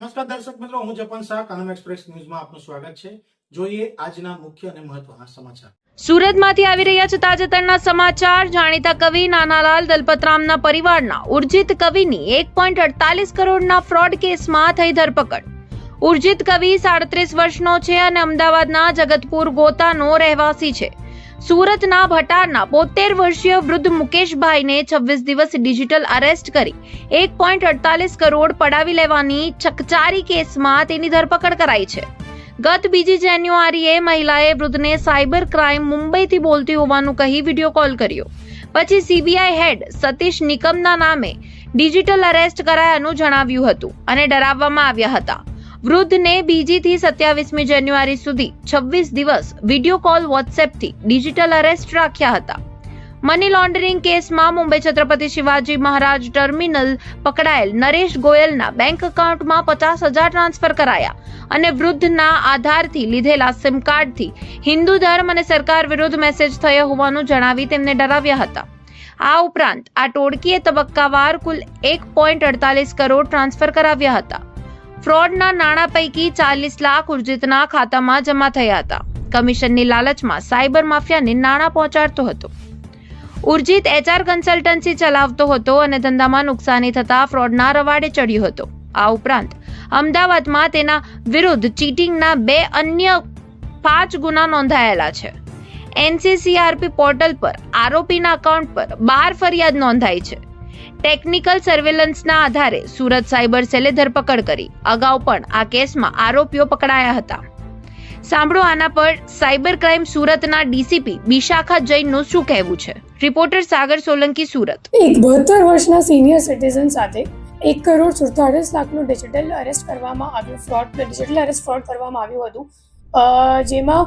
નમસ્કાર દર્શક મિત્રો, હું જપન શાહ, કાનમ એક્સપ્રેસ ન્યૂઝમાં આપનું સ્વાગત છે. જોઈએ આજના મુખ્ય અને મહત્વના સમાચાર. સુરતમાંથી આવી રહ્યા છે તાજેતરના સમાચાર. જાણીતા કવિ નાનાલાલ દલપતરામના પરિવારના ઉર્જિત કવિની 1.48 કરોડના ફ્રોડ કેસમાં થઈ ધરપકડ. ઉર્જિત કવિ 37 વર્ષનો છે અને અમદાવાદના જગતપુર ગોતાનો રહેવાસી છે. સુરતના ભટારના 72 વર્ષીય વૃદ્ધ મુકેશભાઈને 26 દિવસ ડિજિટલ અરેસ્ટ કરી 1.48 કરોડ પડાવી લેવાની ચકચારી કેસમાં તેની ધરપકડ કરાઈ છે. ગત 2 જાન્યુઆરીએ મહિલાએ વૃદ્ધને સાયબર ક્રાઇમ મુંબઈથી બોલતી હોવાનું કહી વિડીયો કોલ કર્યો. પછી સીબીઆઈ હેડ સતીશ નિકમના નામે ડિજિટલ અરેસ્ટ કરાયાનું જણાવ્યું હતું અને ડરાવવામાં આવ્યા હતા. વૃદ્ધને 2 થી 27મી જાન્યુઆરી સુધી 26 દિવસ વિડીયો કોલ વોટ્સએપથી ડિજિટલ અરેસ્ટ રાખ્યા હતા. મની લોન્ડરિંગ કેસમાં મુંબઈ છત્રપતિ શિવાજી મહારાજ ટર્મિનલ પકડાયેલ નરેશ ગોયલના બેંક એકાઉન્ટમાં 50,000 ટ્રાન્સફર કરાયા અને વૃદ્ધના આધારથી લીધેલા સિમ કાર્ડથી હિન્દુ ધર્મ અને સરકાર વિરુદ્ધ મેસેજ થયો હોવાનું જણાવી તેમને ડરાવ્યા હતા. આ ઉપરાંત આ ટોળકીએ તબક્કાવાર કુલ 1.48 કરોડ ટ્રાન્સફર કરાવ્યા હતા. ફ્રોડના નાણાં પૈકી 40 લાખ ઉર્જિતના ખાતામાં જમા થયા હતા. કમિશનની લાલચમાં સાયબર માફિયાને નાણાં પહોંચાડતો હતો. ઉર્જિત HR કન્સલ્ટન્સી ચલાવતો હતો અને ધંધામાં નુકસાની થતા ફ્રોડના રવાડે ચડ્યો હતો. આ ઉપરાંત અમદાવાદમાં તેના વિરુદ્ધ ચીટિંગના 2 અન્ય 5 ગુના નોંધાયેલા છે. NCCRP પોર્ટલ પર આરોપીના એકાઉન્ટ પર 12 ફરિયાદ નોંધાઈ છે. ટેકનિકલ સર્વેલન્સના આધારે સુરત સાયબર સેલે ધરપકડ કરી. અગાઉ પણ આ કેસમાં આરોપીઓ પકડાયા હતા. સાંભળો આના પર સાયબર ક્રાઇમ સુરતના ડીસીપી બિશાખા જૈનનું શું કહેવું છે. રિપોર્ટર સાગર સોલંકી, સુરત. એક 72 વર્ષના સિનિયર સિટીઝન સાથે 1,47,00,000નું ડિજિટલ અરેસ્ટ કરવામાં આવ્યું. ડિજિટલ અરેસ્ટ ફ્રોડ કરવામાં આવ્યું હતું, જેમાં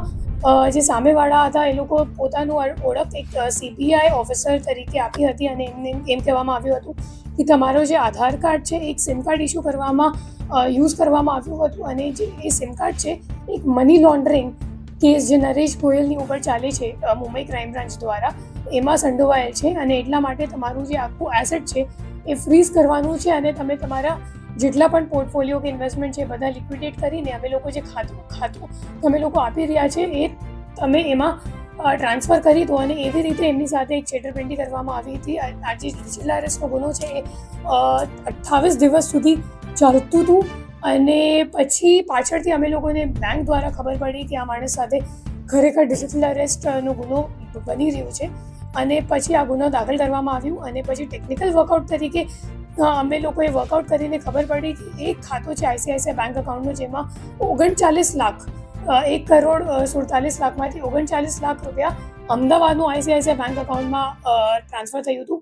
જે સામેવાળા હતા એ લોકો પોતાનું ઓળખ એક CBI ઓફિસર તરીકે આપી હતી અને એમને એમ કહેવામાં આવ્યું હતું કે તમારો જે આધાર કાર્ડ છે એક સિમ કાર્ડ ઇસ્યુ કરવામાં યુઝ કરવામાં આવ્યું હતું અને જે એ સિમ કાર્ડ છે એક મની લોન્ડરિંગ કેસ જે નરેશ ગોયલની ઉપર ચાલે છે મુંબઈ ક્રાઇમ બ્રાન્ચ દ્વારા, એમાં સંડોવાયેલ છે અને એટલા માટે તમારું જે આખું એસેટ છે એ ફ્રીઝ કરવાનું છે અને તમે તમારા જેટલા પણ પોર્ટફોલિયો કે ઇન્વેસ્ટમેન્ટ છે બધા લિક્વિડેટ કરીને અમે લોકો જે ખાતું તમે લોકો આપી રહ્યા છે એ તમે એમાં ટ્રાન્સફર કરી દો. અને એવી રીતે એમની સાથે એક છેતરપિંડી કરવામાં આવી હતી. આ જે ડિજિટલ અરેસ્ટનો ગુનો છે એ 28 દિવસ સુધી ચાલતું હતું અને પછી પાછળથી અમે લોકોને બેંક દ્વારા ખબર પડી કે આ માણસ સાથે ખરેખર ડિજિટલ અરેસ્ટનો ગુનો બની રહ્યો છે અને પછી આ ગુનો દાખલ કરવામાં આવ્યું અને પછી ટેકનિકલ વર્કઆઉટ તરીકે અમે લોકોએ વર્કઆઉટ કરીને ખબર પડી કે એક ખાતું છે ICICI બેંક એકાઉન્ટનું, જેમાં 39 લાખ 1,47,00,000માંથી 39 લાખ રૂપિયા અમદાવાદનું ICICI બેંક એકાઉન્ટમાં ટ્રાન્સફર થયું હતું.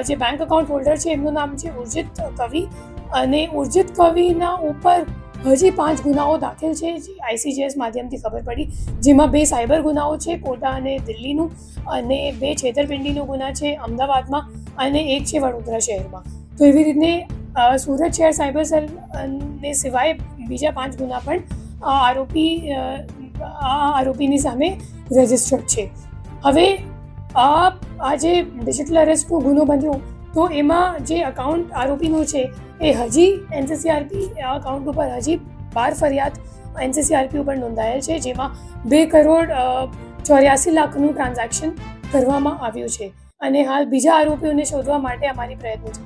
જે બેંક એકાઉન્ટ હોલ્ડર છે એમનું નામ છે ઉર્જિત કવિ અને ઉર્જિત કવિના ઉપર હજી 5 ગુનાઓ દાખલ છે જે ICJS માધ્યમથી ખબર પડી, જેમાં 2 સાયબર ગુનાઓ છે કોટા અને દિલ્હીનું અને 2 છેતરપિંડીનો ગુના છે અમદાવાદમાં અને 1 છે વડોદરા શહેરમાં. તો એવી રીતે સુરત શહેર સાયબર સેલને સિવાય બીજા 5 ગુના પણ આરોપીની સામે રજિસ્ટર્ડ છે. હવે આ જે ડિજિટલ અરેસ્ટનો ગુનો બન્યો તો એમાં જે એકાઉન્ટ આરોપીનું છે એ હજી NCCRP એકાઉન્ટ ઉપર હજી 12 ફરિયાદ NCCRP ઉપર નોંધાયેલ છે, જેમાં 2,84,00,000નું ટ્રાન્ઝેક્શન કરવામાં આવ્યું છે અને હાલ બીજા આરોપીઓને શોધવા માટે અમારી પ્રયત્ન છે.